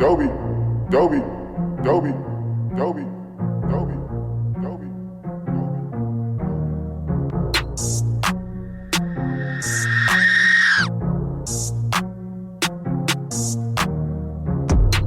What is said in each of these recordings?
Dobie, Dobie, Dobie, Dobie, Dobie, Dobie.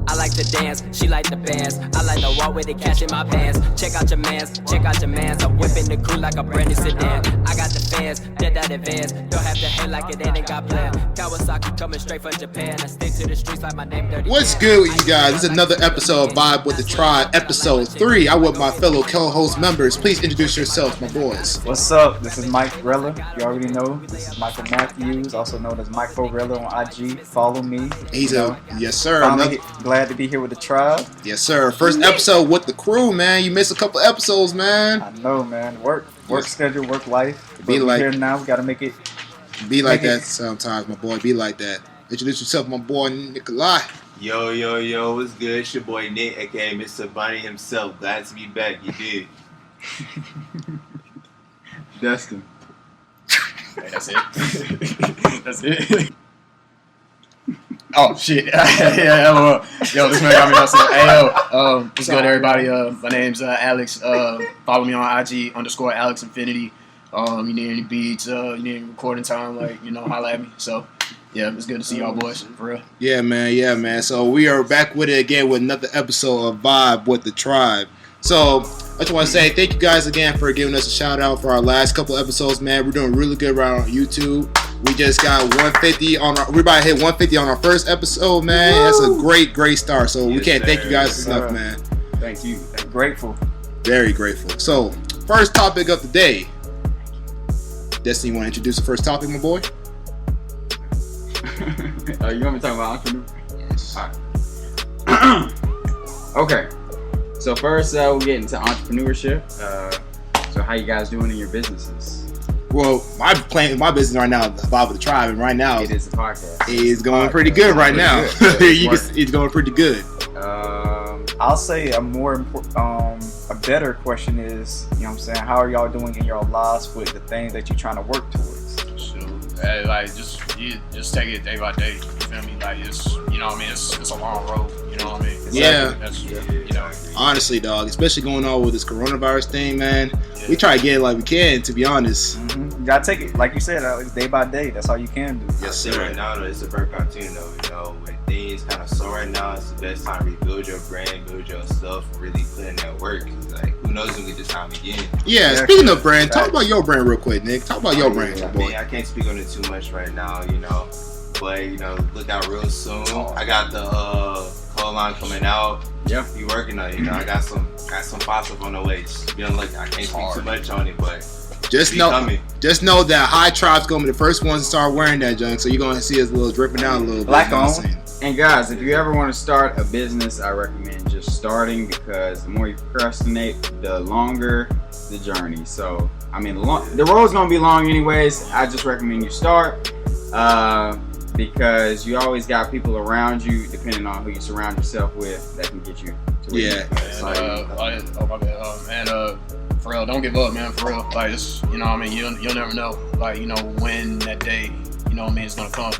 I like to dance, she like the bands. I like to walk with the cash in my pants. Check out your mans, check out your mans. I'm whipping the crew like a brand new sedan. I got the fans, dead that advance. Don't have the head like it ain't got planned. Kawasaki coming straight from Japan. I stick to the streets like my name dirty. What's good with you guys? This is another episode of Vibe with the Tribe, episode 3. I'm with my fellow co-host members. Please introduce yourselves, my boys. What's up? This is Mike Rella. You already know. This is Michael Matthews, also known as Mike Rella on IG. Follow me. Yes, sir. Finally glad to be here with the tribe. Yes, sir. First episode with the crew, man. You missed a couple episodes, man. I know, man. Work schedule, work life. Be but like we're here now. We gotta make it. Be like that sometimes, my boy. Be like that. Introduce yourself, my boy Nikolai. Yo, what's good? It's your boy Nick, aka Mr. Bunny himself. Glad to be back. You did. Destin. Hey, that's it. That's it. Oh shit! Yo, this man got me on some. Hey, what's good, everybody? My name's Alex. Follow me on IG _Alex Infinity. You need any beats? You need any recording time? Holla at me. So, yeah, it's good to see y'all boys for real. Yeah, man. So we are back with it again with another episode of Vibe with the Tribe. So I just want to say thank you guys again for giving us a shout out for our last couple episodes, man. We're doing really good right on YouTube. We just got 150 we're about to hit 150 on our first episode, man. Woo! That's a great start. So we can't thank you guys enough, man. Thank you. Grateful. Very grateful. So first topic of the day. Destiny, you want to introduce the first topic, my boy? You want me to talk about entrepreneur? Yes. All right. Okay. So first, we'll get into entrepreneurship. So how you guys doing in your businesses? Well, my business right now, Vibe with the Tribe, and right now it is a podcast. It's going pretty good right now. It's going pretty good. I'll say a better question is, you know what I'm saying, how are y'all doing in your lives with the things that you're trying to work towards? Hey, just take it day by day. You feel me? Like it's a long road. You know what I mean? Yeah. Honestly, dog, especially going on with this coronavirus thing, man. Yeah. We try to get it like we can, to be honest. Mm-hmm. You gotta take it, like you said, it's day by day. That's all you can do. Yes, sir. Right now, though, it's a perfect opportunity, though. When things kind of slow right now, it's the best time to rebuild your brand, build your stuff, really put in that work. Who knows when we get this time again? Yeah. Speaking of brand, talk about your brand real quick, Nick. Talk about your brand, boy. I mean, I can't speak on it too much right now, But look out real soon. I got the call line coming out. Yeah, you working on it. I got some pop up on the way. Look, I can't speak too much on it, but just know that High Tribe's gonna be the first ones to start wearing that junk. So you're gonna see us dripping down a little bit. Black on. And guys, if you ever want to start a business, I recommend just starting, because the more you procrastinate, the longer the journey. So I mean, the road's gonna be long anyways. I just recommend you start. Because you always got people around you, depending on who you surround yourself with, that can get you to where for real, don't give up, man. For real, like it's, you'll never know, when that day, it's gonna come.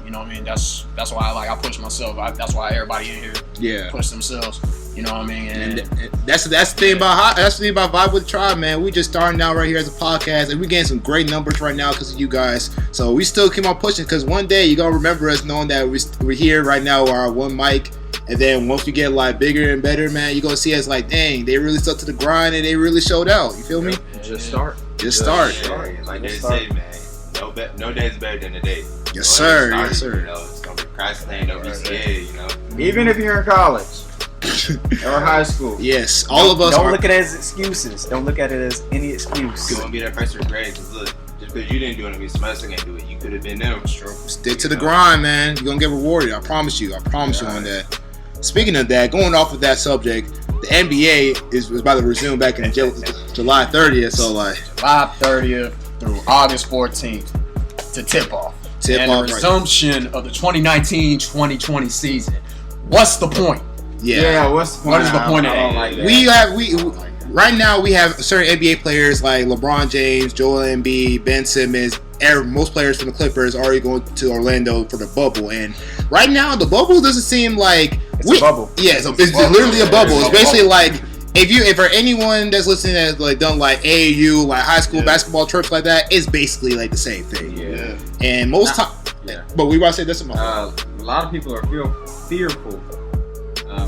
That's why I push myself. That's why everybody in here push themselves. You know what I mean? And that's the thing about Vibe with the Tribe, man. We just starting out right here as a podcast, and we getting some great numbers right now because of you guys. So we still keep on pushing, because one day you're gonna remember us knowing that we're here right now with our one mic. And then once we get bigger and better, man, you're gonna see us dang, they really stuck to the grind and they really showed out. You feel me? Just start. Just start. Like they say, man, no day is better than a day. Yes, sir. Yes, sir. It's gonna be procrastinating, don't be scared. Even if you're in college. Or high school. Yes, all of us. Don't look at it as excuses. Don't look at it as any excuse. You won't be that person with grades. Because look, just because you didn't do it, means somebody else can't do it. You could have been them. Stick to the grind, man. You're gonna get rewarded. I promise you. You on that. Speaking of that, going off of that subject, the NBA is about to resume back in July 30th. So July 30th through August 14th to tip off. The resumption of the 2019-2020 season. What's the point? Yeah. What's the point? What is the point of that? Right now we have certain NBA players like LeBron James, Joel Embiid, Ben Simmons. Most players from the Clippers already going to Orlando for the bubble, and right now the bubble doesn't seem like It's a bubble. Yeah, so it's literally a bubble. It's basically like if for anyone that's listening that's like done like AAU, like high school basketball trips like that, it's basically like the same thing. Yeah. And most time, but we about to say this about a lot of people are fearful.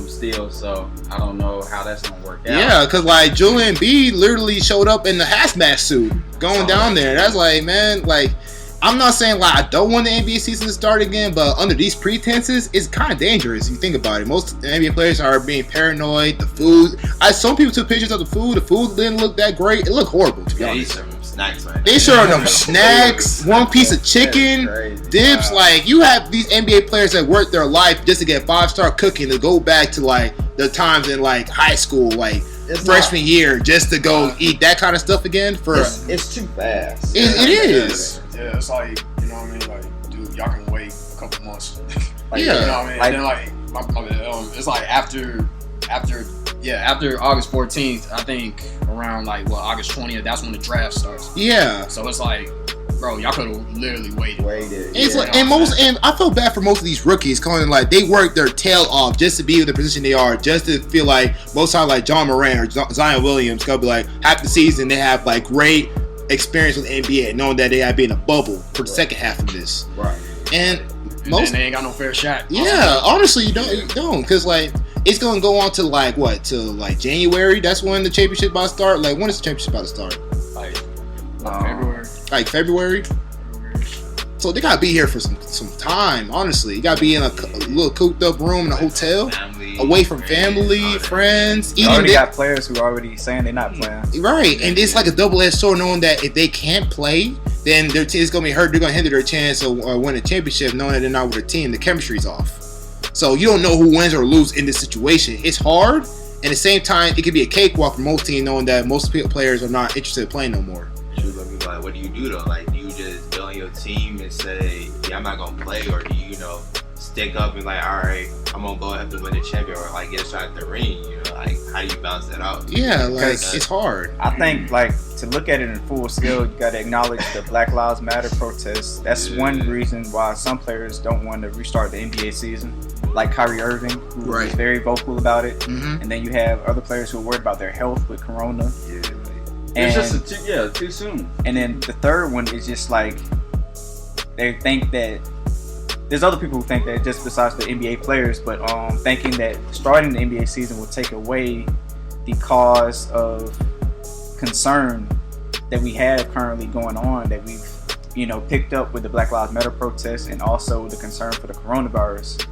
Still, so I don't know how that's gonna work out. Yeah, because like Julian B literally showed up in the hazmat suit going down there. That's like, man, like I'm not saying like I don't want the NBA season to start again, but under these pretenses, it's kind of dangerous if you think about it. Most NBA players are being paranoid. The food, some people took pictures of the food. The food didn't look that great. It looked horrible, to be honest. They showed them snacks, one piece of chicken, dips. Wow. Like you have these NBA players that work their life just to get 5-star cooking to go back to like the times in like high school, like freshman year, just to go eat that kind of stuff again. It's too fast. It is. Yeah, it's like, you know what I mean. Like, dude, y'all can wait a couple months. Like, you know what I mean. And then like, it's like after August 14th, I think around like August 20th, that's when the draft starts. Yeah. So it's like, bro, y'all could have literally waited. It's like, and I feel bad for most of these rookies, calling like they work their tail off just to be in the position they are, just to feel like most times like John Moran or Zion Williams gonna be like half the season they have like great experience with the NBA, knowing that they have been in a bubble for the second half of this. Right. And most they ain't got no fair shot. Yeah, honestly, you don't, because like it's gonna go on to like what, to like January. That's when the championship about to start. Like when is the championship about to start? Like February. Like February. So they gotta be here for some time. Honestly, you gotta be in a little cooped up room in a hotel, away from family, friends. You already got players who are already saying they're not playing. Right, and it's like a double-edged sword, knowing that if they can't play, then their team is gonna be hurt. They're gonna hinder their chance of winning a championship, knowing that they're not with their team. The chemistry's off. So you don't know who wins or loses in this situation. It's hard, and at the same time, it can be a cakewalk for most teams, knowing that most players are not interested in playing no more. Like, what do you do though? Like, do you just go on your team and say, "Yeah, I'm not gonna play," or do you, stick up and like, "All right, I'm gonna go have to win the champion," or like get a shot at the ring? Like, how do you balance that out? Yeah, like it's hard. I think like to look at it in full scale, you got to acknowledge the Black Lives Matter protests. That's one reason why some players don't want to restart the NBA season, like Kyrie Irving, who was very vocal about it. Mm-hmm. And then you have other players who are worried about their health with Corona. Yeah. It's just too soon. And then the third one is just like they think that there's other people who think that just besides the NBA players, but thinking that starting the NBA season will take away the cause of concern that we have currently going on, that we've picked up with the Black Lives Matter protests and also the concern for the coronavirus.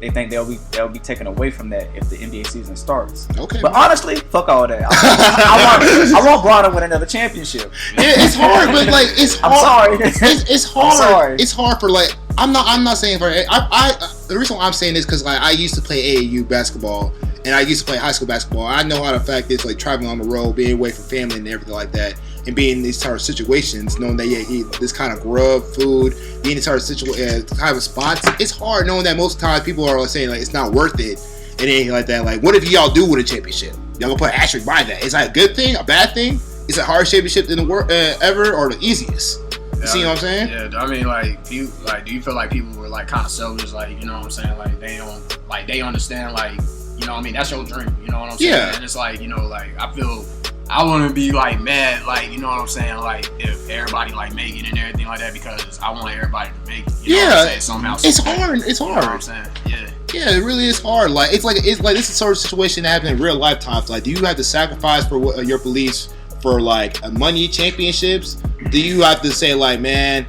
They think they'll be taken away from that if the NBA season starts. Okay. But honestly, fuck all that. I want Bron to win another championship. Yeah, it's hard, but like it's hard. I'm sorry. It's hard. I'm sorry. It's hard for like I'm not saying for the reason why I'm saying this because like I used to play AAU basketball and I used to play high school basketball. I know how the fact is like traveling on the road, being away from family and everything like that, and being in these type of situations, knowing that eat this kind of grub food, being in these type of kind of spots. It's hard knowing that most times people are saying like it's not worth it and anything like that. Like, what if y'all do win a championship? Y'all gonna put an asterisk by that? Is that a good thing, a bad thing? Is it the hardest championship in the world ever, or the easiest? You see what I'm saying? Yeah, I mean, do you feel like people were like kind of selfish, like, you know what I'm saying, like they don't, like they understand, like, you know what I mean, that's your dream, you know what I'm saying? Yeah. And it's like, like I feel I wouldn't be like mad, like, you know what I'm saying, like if everybody like make it and everything like that, because I want everybody to make it. You know what I'm saying? Somehow. It's hard. It's hard. You know what I'm saying? Yeah. Yeah, it really is hard. Like it's like this is the sort of situation that happens in real lifetimes. Like, do you have to sacrifice for your beliefs for like money, championships? Do you have to say like, man,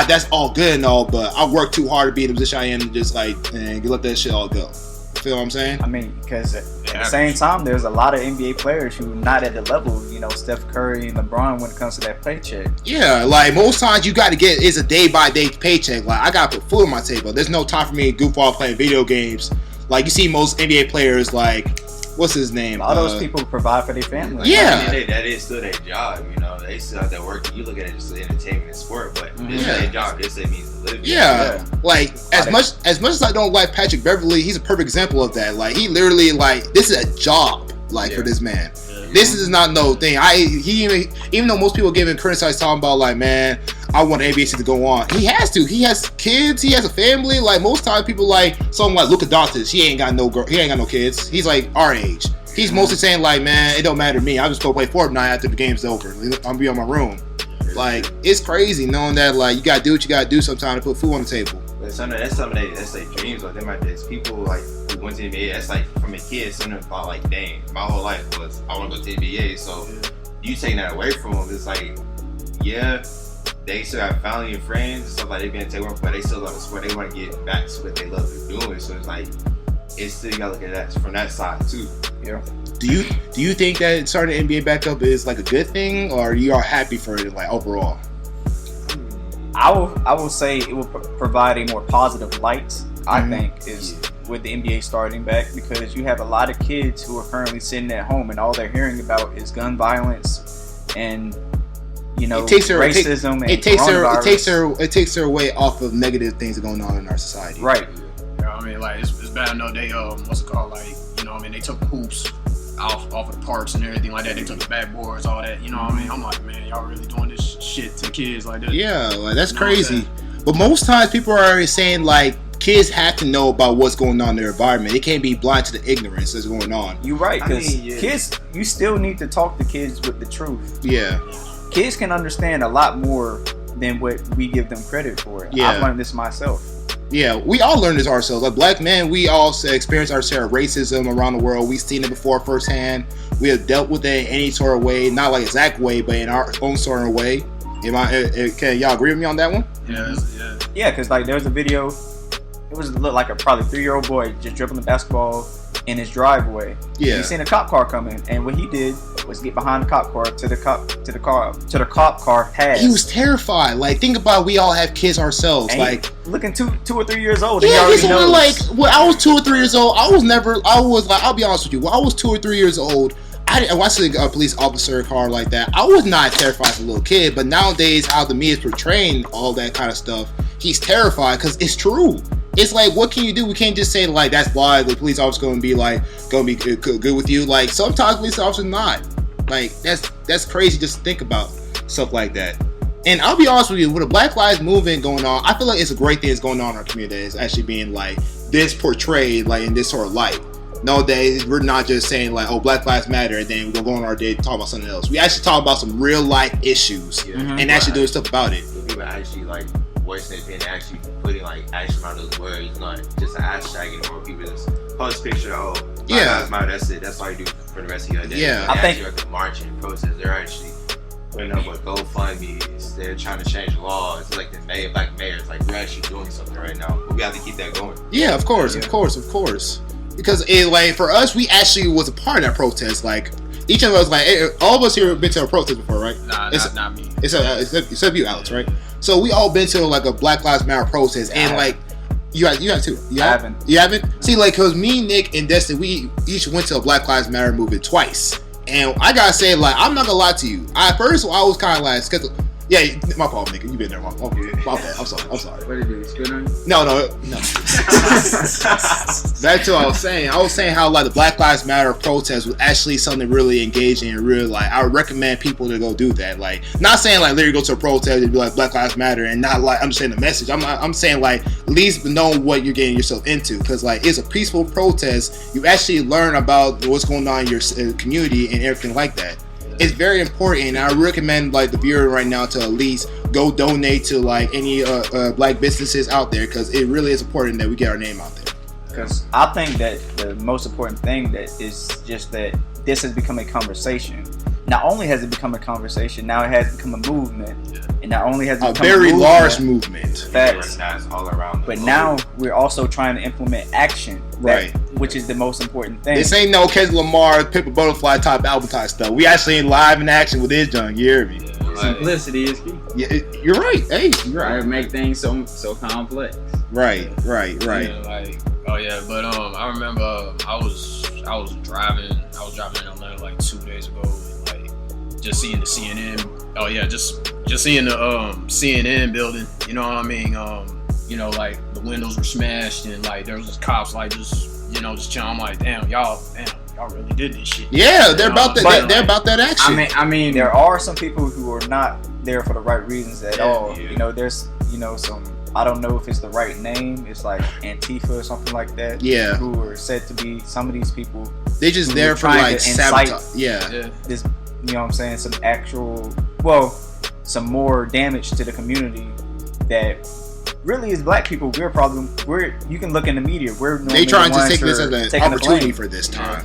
that's all good and all, but I worked too hard to be in the position I am, and just like, and let that shit all go? Feel what I'm saying? I mean, because at the same time, there's a lot of NBA players who are not at the level, Steph Curry and LeBron when it comes to that paycheck. Yeah, like most times you got to get it's a day by day paycheck. Like I got to put food on my table. There's no time for me to goof off playing video games. Like you see most NBA players, like what's his name? All those people provide for their family. Yeah, that is still their job. They still have their work. You look at it just as entertainment and sport, but this is their job. This means to live. Yeah, like as much as I don't like Patrick Beverly, he's a perfect example of that. Like he literally this is a job. For this man, this is not no thing. Even though most people give him criticize talking about like, man, I want the NBA season to go on. He has to. He has kids. He has a family. Like most times, people like someone like Luka Doncic. He ain't got no girl. He ain't got no kids. He's like our age. He's mostly saying like, man, it don't matter to me. I'm just gonna play Fortnite after the game's over. I'm gonna be on my room. Like it's crazy knowing that like you gotta do what you gotta do sometimes to put food on the table. But that's their dreams. Like them, there's people like who went to the NBA. That's like from a kid. Something about like, dang, my whole life was I want to go to the NBA. So you taking that away from them, it's like, yeah, they still have family and friends and stuff like they've been taken, but they still love the sport. They want to get back to what they love doing. So it's like it's still you gotta look at that from that side too. Yeah. Do you think that starting the NBA back up is like a good thing, or are you all happy for it like overall? I will say it will provide a more positive light. I think is with the NBA starting back, because you have a lot of kids who are currently sitting at home and all they're hearing about is gun violence and racism and coronavirus. It takes their away off of negative things going on in our society. Right. I mean, like it's bad enough they what's it called, like, you know what I mean, they took the hoops off of the parks and everything like that. They took the backboards, all that, you know what I mean. I'm like, man, y'all really doing this shit to the kids like this? Yeah, like that's crazy. But most times people are already saying like kids have to know about what's going on in their environment. They can't be blind to the ignorance that's going on. You're right, because kids, you still need to talk to kids with the truth. Yeah. Kids can understand a lot more than what we give them credit for. Yeah. I've learned this myself. Yeah, we all learn this ourselves. Like black men, we all experience our share of racism around the world. We've seen it before firsthand. We have dealt with it in any sort of way, not like exact way, but in our own sort of way. Can y'all agree with me on that one? Yeah, because like there was a video. It was like a probably 3-year-old boy just dribbling the basketball in his driveway. Yeah. He seen a cop car coming, and what he did was get behind the cop car to the cop car pass. He was terrified. Like, think about, we all have kids ourselves. And like, looking 2 or 3 years old. Yeah, he's only like, when I was 2 or 3 years old, I'll be honest with you. When I was 2 or 3 years old, I watched a police officer car like that. I was not terrified as a little kid, but nowadays, how the media is portraying all that kind of stuff, he's terrified because it's true. It's like, what can you do? We can't just say like that's why the police officer going to be good with you. Like sometimes police officers not. Like that's crazy just to think about stuff like that. And I'll be honest with you, with the Black Lives Movement going on, I feel like it's a great thing that's going on in our community. It's actually being like this portrayed like in this sort of light. Nowadays, we're not just saying like, oh, Black Lives Matter, and then we're going to go on our day to talk about something else. We actually talk about some real life issues and actually doing stuff about it. People actually like voicing it and actually putting like action on those words, not just a hashtag anymore. People just post a picture, oh, Black Lives Matter, that's it. That's all you do for the rest of your day. Yeah. I think like marching and protest, they're actually putting up with GoFundMe's. They're trying to change laws. It's like the black mayors. Like we're actually doing something right now. But we have to keep that going. Yeah, of course. Because like for us, we actually was a part of that protest. Like each of us, like all of us here have been to a protest before, right? Nah, not me. Except you, Alex, right? So we all been to like a Black Lives Matter protest, and like you have too. I haven't. You haven't? See, like, cause me, Nick, and Destin, we each went to a Black Lives Matter movement twice, and I gotta say, like, I'm not gonna lie to you. I was kind of like, yeah, my fault, Nick. You been there, my fault. I'm sorry. What did you spit on you? No. That's what I was saying. I was saying how like the Black Lives Matter protest was actually something really engaging and real. Like I would recommend people to go do that. Like not saying like literally go to a protest and be like Black Lives Matter and not like understand the message. I'm saying like at least know what you're getting yourself into, because like it's a peaceful protest. You actually learn about what's going on in your community and everything like that. It's very important. I recommend like the viewer right now to at least go donate to like any black businesses out there, because it really is important that we get our name out there. Because I think that the most important thing that is just that this has become a conversation. Not only has it become a conversation, now it has become a movement. And not only has it become a very large movement. Facts. All around. But now we're also trying to implement action. Right. Which is the most important thing. This ain't no Kendrick Lamar, Pimp a Butterfly type album type stuff. We actually in live in action with this junk. You hear me? Simplicity is key. Yeah, you're right. Hey, you're right. Try to make things so complex. Right. Yeah, like, oh yeah, but I remember I was driving in Atlanta like 2 days ago, and like just seeing the CNN. Oh yeah, just seeing the CNN building. You know what I mean? You know, like the windows were smashed and like there was just cops like just chilling. I'm like, damn, y'all really did this shit. Yeah, they're about that. They're about that action. I mean, there are some people who are not there for the right reasons at all. Yeah. You know, there's some. I don't know if it's the right name. It's like Antifa or something like that. Yeah. Who are said to be some of these people. They just who there are for trying like to incite sabotage. Yeah. This, you know what I'm saying? Some more damage to the community that really is black people. You can look in the media. We're normally They trying the to ones take this who are as an taking the opportunity blame. for this time.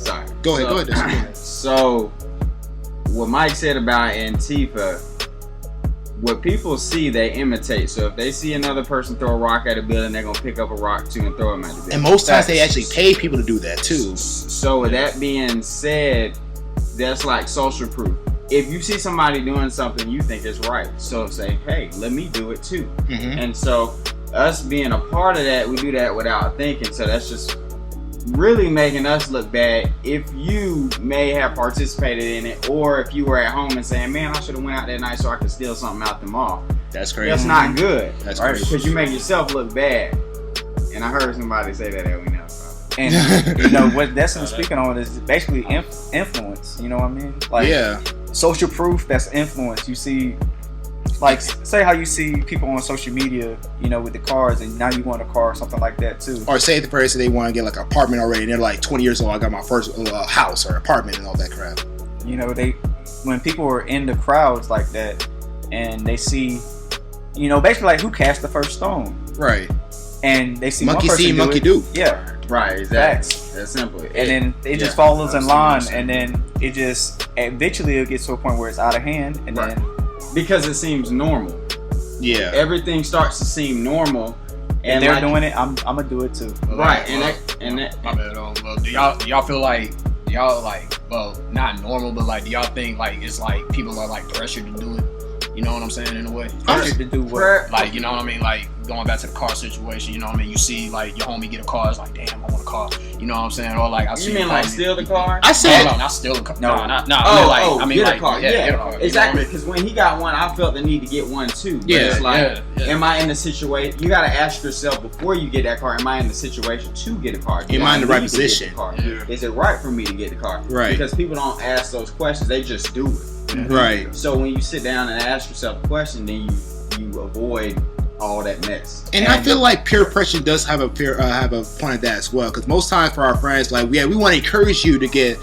Sorry. Go ahead. So, what Mike said about Antifa, what people see, they imitate. So if they see another person throw a rock at a building, they're gonna pick up a rock too and throw them at the building. And most times they actually pay people to do that too. So with that being said, that's like social proof. If you see somebody doing something you think is right, so say, hey, let me do it too. Mm-hmm. And so us being a part of that, we do that without thinking. So that's just really making us look bad if you may have participated in it, or if you were at home and saying, man, I should have went out that night so I could steal something out the mall. That's crazy. That's not good. That's right? crazy. Because you make yourself look bad. And I heard somebody say that we know. And you know what Destiny's speaking on is basically influence. You know what I mean? Like, yeah. Social proof, that's influence. You see, like, say how you see people on social media, you know, with the cars, and now you want a car or something like that too. Or say the person they want to get like an apartment already, and they're like 20 years old. I got my first house or apartment and all that crap. You know, when people are in the crowds like that, and they see, you know, basically like who cast the first stone, right? And they see monkey one person see, monkey do. Yeah. Right, exactly. That's simple. And then it just follows in line, and then it just eventually it gets to a point where it's out of hand, and then because it seems normal. Yeah. Everything starts to seem normal, and they're doing it. I'm gonna do it too. Right, and that. My bad. Well, do y'all feel like not normal, but like do y'all think like it's like people are like pressured to do it? You know what I'm saying, in a way? Pressured to do what? Like, you know what I mean? Like, going back to the car situation, you know what I mean? You see, like, your homie get a car, it's like, damn, I want a car. You know what I'm saying? Or, like, I see you mean, like, steal the car? I said... No, not steal the car. No. I mean, get a car. Yeah, get a car. Exactly, because when he got one, I felt the need to get one, too. But it's like, am I in the situation? You got to ask yourself before you get that car, am I in the situation to get a car? Am I in the right position? Is it right for me to get the car? Right. Because people don't ask those questions, they just do it. Right. So when you sit down and ask yourself a question, then you avoid all that mess. And I feel like peer pressure does have a point of that as well. Because most times for our friends, like we want to encourage you to get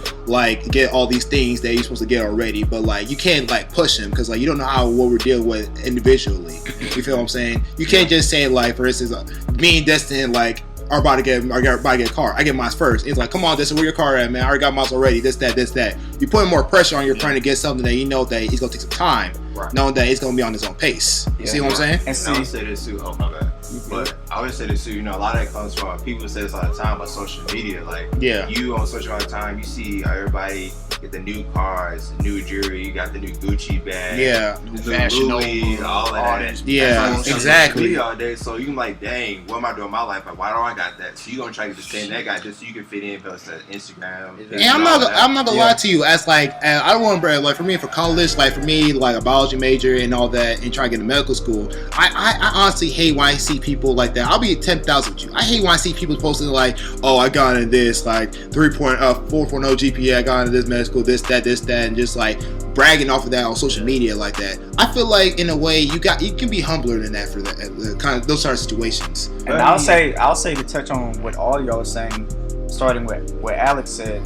all these things that you're supposed to get already, but like you can't like push them because like you don't know what we're dealing with individually. You feel what I'm saying? You can't just say like, for instance, me and Destin like are about to get a car. I get mine first. It's like, come on, Destin, where your car at, man? I already got mine already. This, that. You're putting more pressure on your friend to get something that you know that he's gonna take some time, knowing that he's gonna be on his own pace. You see what I'm saying? And I would say this too. Oh my bad. But I would say this too. You know, a lot of that comes from people say this all the time about social media. Like, you on social all the time, you see everybody get the new cars, the new jewelry. You got the new Gucci bag, new the fashion, Louis, all of that. Yeah, exactly. All day, so you like, dang, what am I doing in my life? Like, why do I got that? So you gonna try to get the same that guy just so you can fit in, post to Instagram. And I'm not gonna lie to you. As like, I don't want to brag. Like for me, for college, like for me, like a biology major and all that, and trying to get to medical school. I honestly hate when I see people like that. I'll be at 10,000 with you. I hate when I see people posting like, oh, I got into this like 4.0 GPA. I got into this medical school, this, that, and just like bragging off of that on social media like that. I feel like in a way you can be humbler than that for that kind of those sort of situations. And I'll say to touch on what all y'all are saying, starting with what Alex said.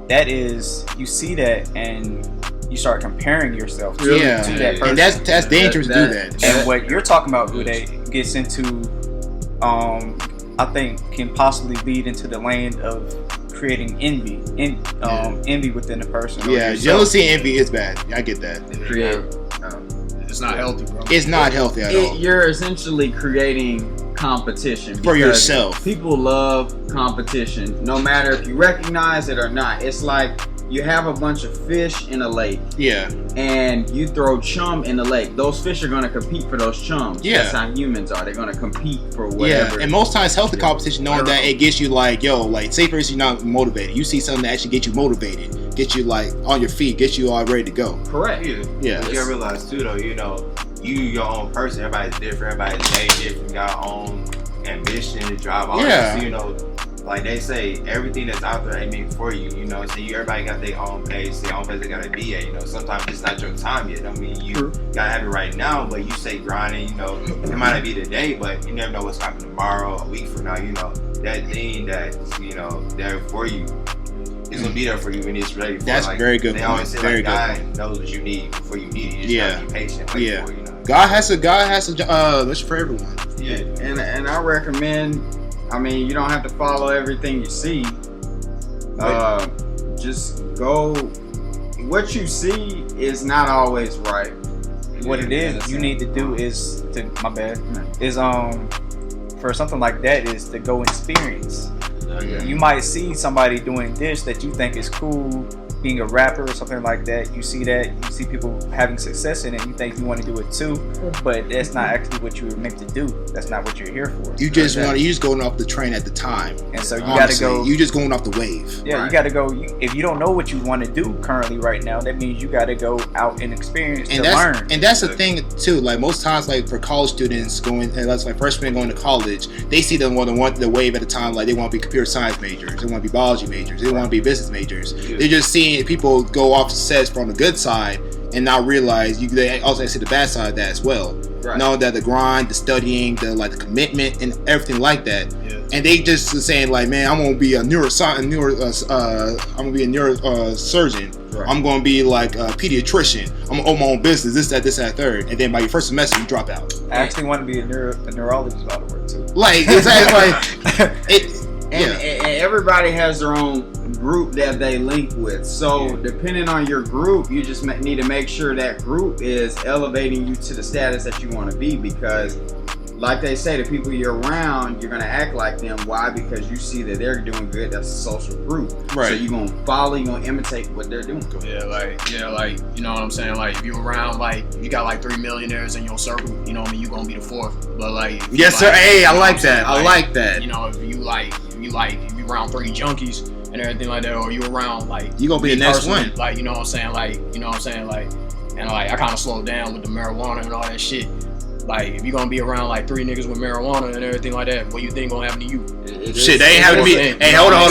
That is, you see that and you start comparing yourself to that person. And that's dangerous to do that. And what you're talking about, Uday, gets into, I think, can possibly lead into the lane of creating envy within the person. Yeah, jealousy and envy is bad. I get that. It's not healthy, bro. It's not healthy at all. You're essentially creating competition for yourself. People love competition, no matter if you recognize it or not. It's like you have a bunch of fish in a lake. Yeah. And you throw chum in the lake. Those fish are going to compete for those chums. Yeah. That's how humans are. They're going to compete for whatever. Yeah. And most times healthy competition, knowing that it gets you like, say for instance, you're not motivated. You see something that actually gets you motivated, get you like on your feet, get you all ready to go. Correct. Yeah. You gotta realize too though, you know, you your own person. Everybody's different. Everybody's made different. Got own ambition, drive, all Yeah. that. So, you know, like they say, everything that's out there ain't meant for you. You know, so everybody got their own pace, their own place they gotta be at. You know, sometimes it's not your time yet. I mean, you gotta have it right now, but you say grinding. You know, it might not be today, but you never know what's happening tomorrow, a week from now. You know, that thing that's there for you. It's gonna be there for you when it's ready. That's very good. They always say Very like good. God knows what you need before you need it. You just gotta be patient, wait for it, you know. God has a mission for everyone. Yeah, and I recommend. I mean, you don't have to follow everything you see. Just go. What you see is not always right. What it is, you need to do is to for something like that is to go experience. You might see somebody doing this that you think is cool, being a rapper or something like that. You see people having success in it, you think you want to do it too, but that's not actually what you were meant to do. That's not what you're here for. You just going off the train at the time. And so you gotta go. You just going off the wave. Yeah, right. You gotta go. If you don't know what you want to do currently right now, that means you gotta go out and experience to learn. And that's the thing too. Like most times, like for college students going, and that's like freshmen going to college, they see the wave at the time. Like they want to be computer science majors, they want to be biology majors, they want to be business majors. They're just seeing people go off the sets from the good side and not realize they also see the bad side of that as well. Right. Know that the grind, the studying, the commitment, and everything like that. Yeah. And they just saying like, man, I'm gonna be a neurosurgeon. Right. I'm gonna be like a pediatrician. I'm gonna own my own business. This, that, third. And then by your first semester, you drop out. I actually want to be a neurologist out of work too. Like exactly. And everybody has their own group that they link with. So depending on your group, you just need to make sure that group is elevating you to the status that you want to be, because like they say, the people you're around, you're going to act like them. Why? Because you see that they're doing good. That's a social group. Right. So you're going to follow, you're going to imitate what they're doing. Yeah, like, you know what I'm saying? Like, if you're around, like, you got like 3 millionaires in your circle, you know what I mean? You're going to be the fourth. But like, yes, sir. Hey, I like that. I like that. You know, if you around 3 junkies and everything like that, or you around like, you gonna be the next one. Like, you know what I'm saying? Like, and like, I kind of slowed down with the marijuana and all that shit. Like, if you're gonna be around like 3 niggas with marijuana and everything like that, what you think gonna happen to you? Shit, they ain't having to be. Hey, hold on.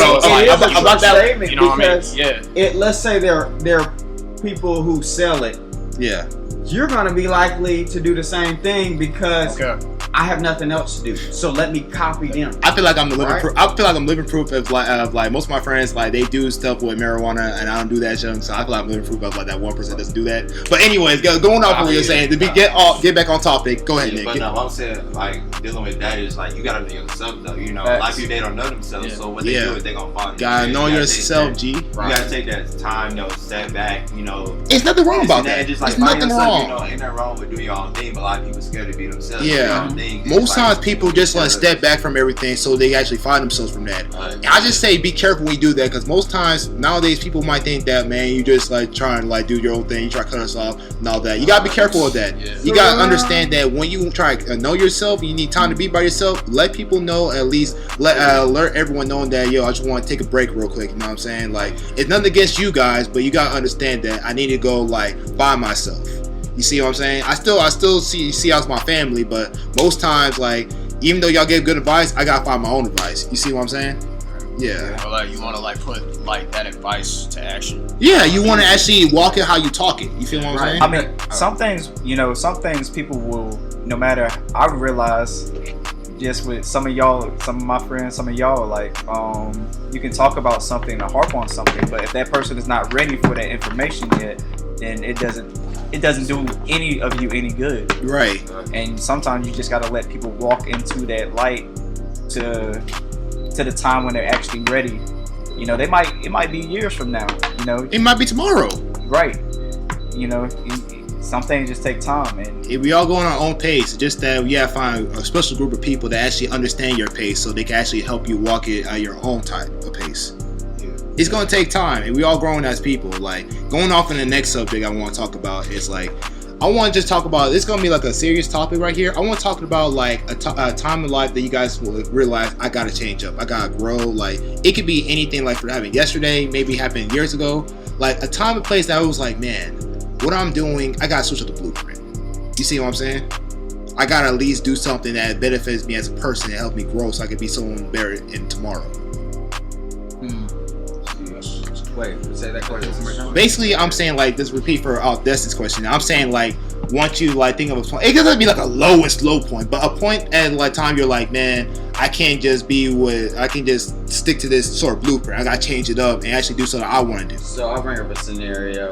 About that, you know what I mean? Yeah. Let's say they're people who sell it. Yeah. You're gonna be likely to do the same thing because I have nothing else to do, so let me copy them. I feel like I'm the living proof. I feel like I'm living proof of like most of my friends, like they do stuff with marijuana and I don't do that shit. So I feel like I'm living proof of like that 1% doesn't do that. But anyways, going off what you're saying, to get back on topic. Go ahead, Nick. But no, I'm saying like dealing with that is like you gotta know yourself though. You know, a lot of people they don't know themselves, so what they do is they gonna follow. Gotta know yourself, G. You gotta take that time, step back. It's nothing wrong about that. Just like it's nothing wrong. Ain't nothing wrong with doing your own thing, but a lot of people scared to be themselves. Yeah. Most times people just want to step back from everything so they actually find themselves from that. And I just say be careful when you do that, because most times nowadays people might think that, man, you just like trying to like do your own thing, you try to cut us off and all that. You gotta be careful of that. You gotta understand that when you try to know yourself, you need time to be by yourself. Let people know, at least let everyone know that, yo, I just want to take a break real quick. You know what I'm saying? Like, it's nothing against you guys, but you gotta understand that I need to go like by myself. You see what I'm saying? I still see as my family, but most times, like, even though y'all gave good advice, I gotta find my own advice. You see what I'm saying? Yeah. Or like you want to like put like that advice to action. Yeah, you want to actually walk it how you talk it. You feel what I'm saying? I mean, some things people will, no matter, I realize just with some of my friends, some of y'all, like, you can talk about something or harp on something, but if that person is not ready for that information yet, then it doesn't do any of you any good. Right. And sometimes you just gotta let people walk into that light to the time when they're actually ready. It might be years from now. It might be tomorrow. Right. Some things just take time, and if we all go on our own pace, just that we gotta find a special group of people that actually understand your pace, so they can actually help you walk it at your own type of pace. It's gonna take time, and we all growing as people. Like, going off in the next subject I want to talk about is like, I want to just talk about, it's gonna be like a serious topic right here. I want to talk about like a time in life that you guys will realize I gotta change up, I gotta grow. Like, it could be anything, like, for happening yesterday, maybe happened years ago. Like a time and place that I was like, man, what I'm doing, I gotta switch up the blueprint. You see what I'm saying? I gotta at least do something that benefits me as a person and help me grow, so I can be someone better in tomorrow. Wait, say that question one more time. Basically, I'm saying like this. Repeat for Destin's question. I'm saying like once you like think of a point, it doesn't be like a lowest low point, but a point at like time you're like, man, I can't just stick to this sort of blueprint. I gotta change it up and actually do something I want to do. So I'll bring up a scenario.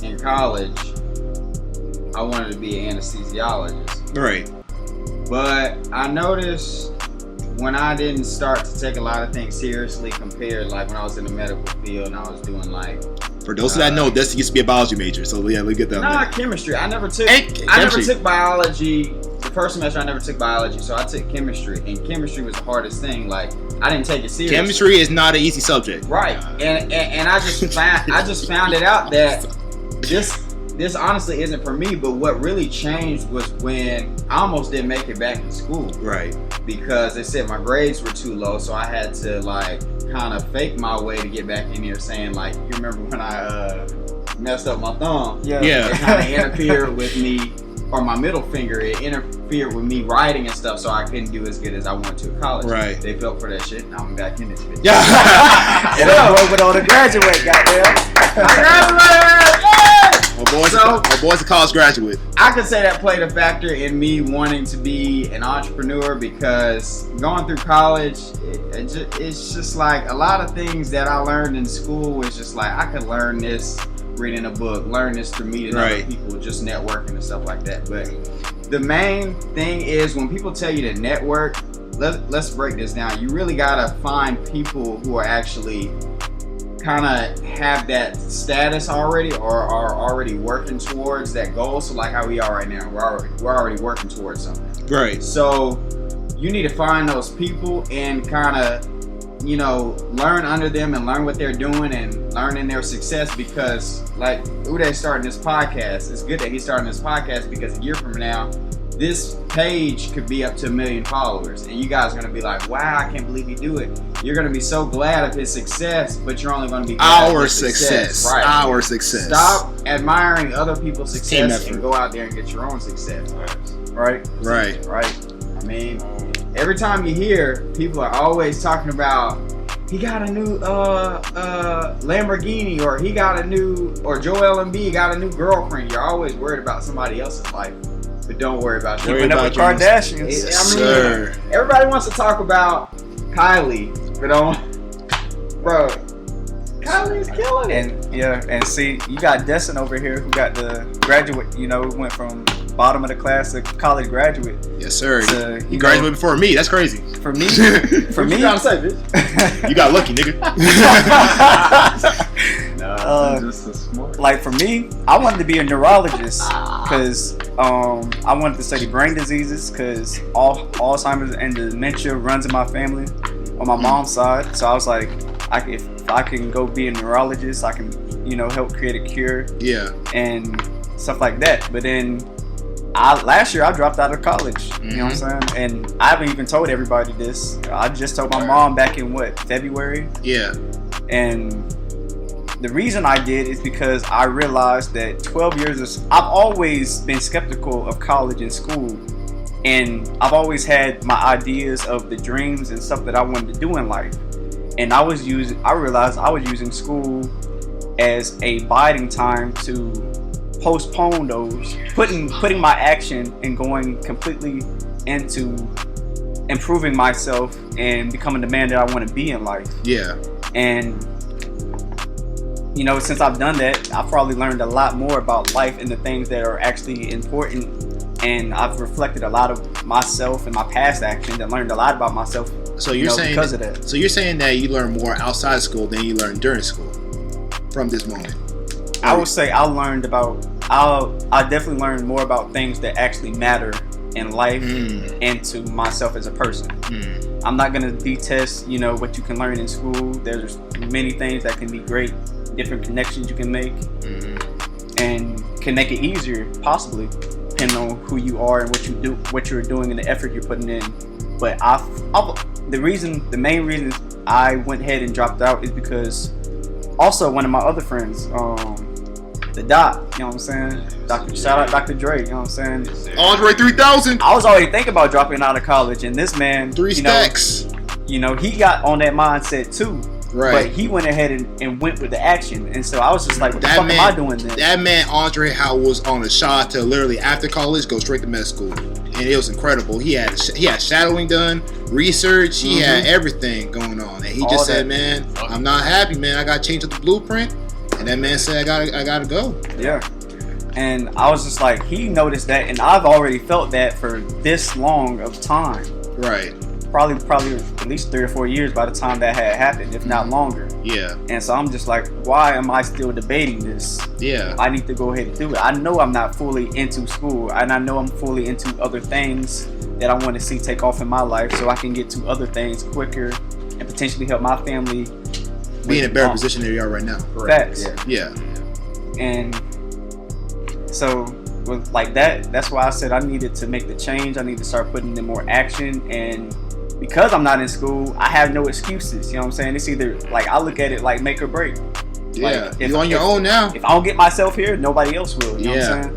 In college, I wanted to be an anesthesiologist. Right. But I noticed when I didn't start to take a lot of things seriously compared like when I was in the medical field and I was doing like... For those that know, Destin used to be a biology major, so yeah, we get that. Nah, chemistry. I never took biology. The first semester I never took biology, so I took chemistry, and chemistry was the hardest thing. Like I didn't take it seriously. Chemistry is not an easy subject. Right. And I just found it out that this honestly isn't for me, but what really changed was when I almost didn't make it back to school. Right. Because they said my grades were too low, so I had to like kind of fake my way to get back in here, saying like, you remember when I messed up my thumb? Yeah. It kind of interfered with me, or my middle finger, it interfered with me writing and stuff, so I couldn't do as good as I wanted to at college. Right. They felt for that shit, now I'm back in this bitch. Yeah. And I'm over on the graduate, goddamn. I graduated! My boy's a college graduate. I could say that played a factor in me wanting to be an entrepreneur, because going through college, it's just like a lot of things that I learned in school was just like, I could learn this reading a book, learn this through meeting other people, just networking and stuff like that. But the main thing is when people tell you to network, let's break this down. You really gotta find people who are actually kind of have that status already or are already working towards that goal. So like how we are right now, we're already working towards something. Right. So you need to find those people and kind of, you know, learn under them and learn what they're doing and learn in their success, because like Uday's starting this podcast. It's good that he's starting this podcast because a year from now, this page could be up to 1 million followers, and you guys are going to be like, wow, I can't believe you do it. You're going to be so glad of his success, but you're only going to be glad of his success. Right. Our success. Stop admiring other people's success and go out there and get your own success. Right? Right. I mean, every time you hear, people are always talking about, he got a new Lamborghini, or he got a new, or Joel Embiid got a new girlfriend. You're always worried about somebody else's life. But don't worry about keeping up with Kardashians. Everybody wants to talk about Kylie, but bro, Kylie's killing it. And see, you got Destin over here who got the graduate. You know, went from bottom of the class to college graduate. Yes, sir. He graduated before me. That's crazy. For me, what you trying to say, bitch? You got lucky, nigga. Just a smart. Like for me, I wanted to be a neurologist because I wanted to study brain diseases, because Alzheimer's and dementia runs in my family on my mom's side. So I was like, if I can go be a neurologist, I can, you know, help create a cure. Yeah. And stuff like that. But then last year I dropped out of college. You know what I'm saying? And I haven't even told everybody this. I just told my mom back in February. Yeah. And the reason I did is because I realized that 12 years I've always been skeptical of college and school, and I've always had my ideas of the dreams and stuff that I wanted to do in life. And I realized I was using school as a biding time to postpone those, putting my action and going completely into improving myself and becoming the man that I want to be in life. Yeah. And you know, since I've done that, I've probably learned a lot more about life and the things that are actually important. And I've reflected a lot of myself and my past actions and learned a lot about myself. So you're saying because of that. So you're saying that you learn more outside school than you learn during school from this moment. I would say I definitely learned more about things that actually matter in life and to myself as a person. I'm not gonna detest, you know, what you can learn in school. There's many things that can be great, different connections you can make, and can make it easier, possibly, depending on who you are and what you do, what you're doing, and the effort you're putting in. But the main reason I went ahead and dropped out is because also one of my other friends, the doc. You know what I'm saying? Shout out Dr. Dre. You know what I'm saying? Andre 3000. I was already thinking about dropping out of college, and this man, 3 stacks. He got on that mindset too. Right. But he went ahead and went with the action, and so I was just like, "What the fuck am I doing then?" That man, Andre, how was on a shot to literally after college go straight to med school, and it was incredible. He had shadowing done, research, he had everything going on, and he just said, "Man, I'm not happy, man. I got to change up the blueprint." And that man said, "I gotta go." Yeah. And I was just like, he noticed that, and I've already felt that for this long of time. Right. Probably at least 3 or 4 years by the time that had happened, if not longer. Yeah. And so I'm just like, why am I still debating this? Yeah. I need to go ahead and do it. I know I'm not fully into school, and I know I'm fully into other things that I want to see take off in my life, so I can get to other things quicker and potentially help my family be in a better position than you are right now. Facts. Yeah. And so with like that's why I said I needed to make the change. I need to start putting in more action, and because I'm not in school, I have no excuses. You know what I'm saying? It's either like I look at it like make or break. Yeah, like, you're on your own now. If I don't get myself here, nobody else will. You know what I'm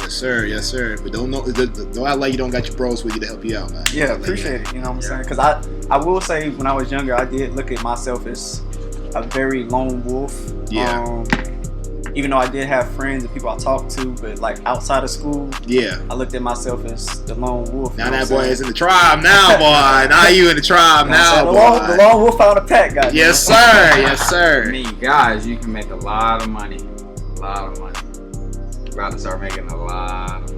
saying? Yes, sir. But don't act like you don't got your bros with you to help you out, man. Yeah, appreciate it. You know what I'm saying? Because I will say when I was younger, I did look at myself as a very lone wolf. Yeah. Even though I did have friends and people I talked to, but like outside of school, I looked at myself as the lone wolf. Now that boy is in the tribe now, boy. Now you in the tribe now, boy. The lone wolf out of the pack, guys. Yes, sir. Yes, sir. I mean, guys, you can make a lot of money. About to start making a lot of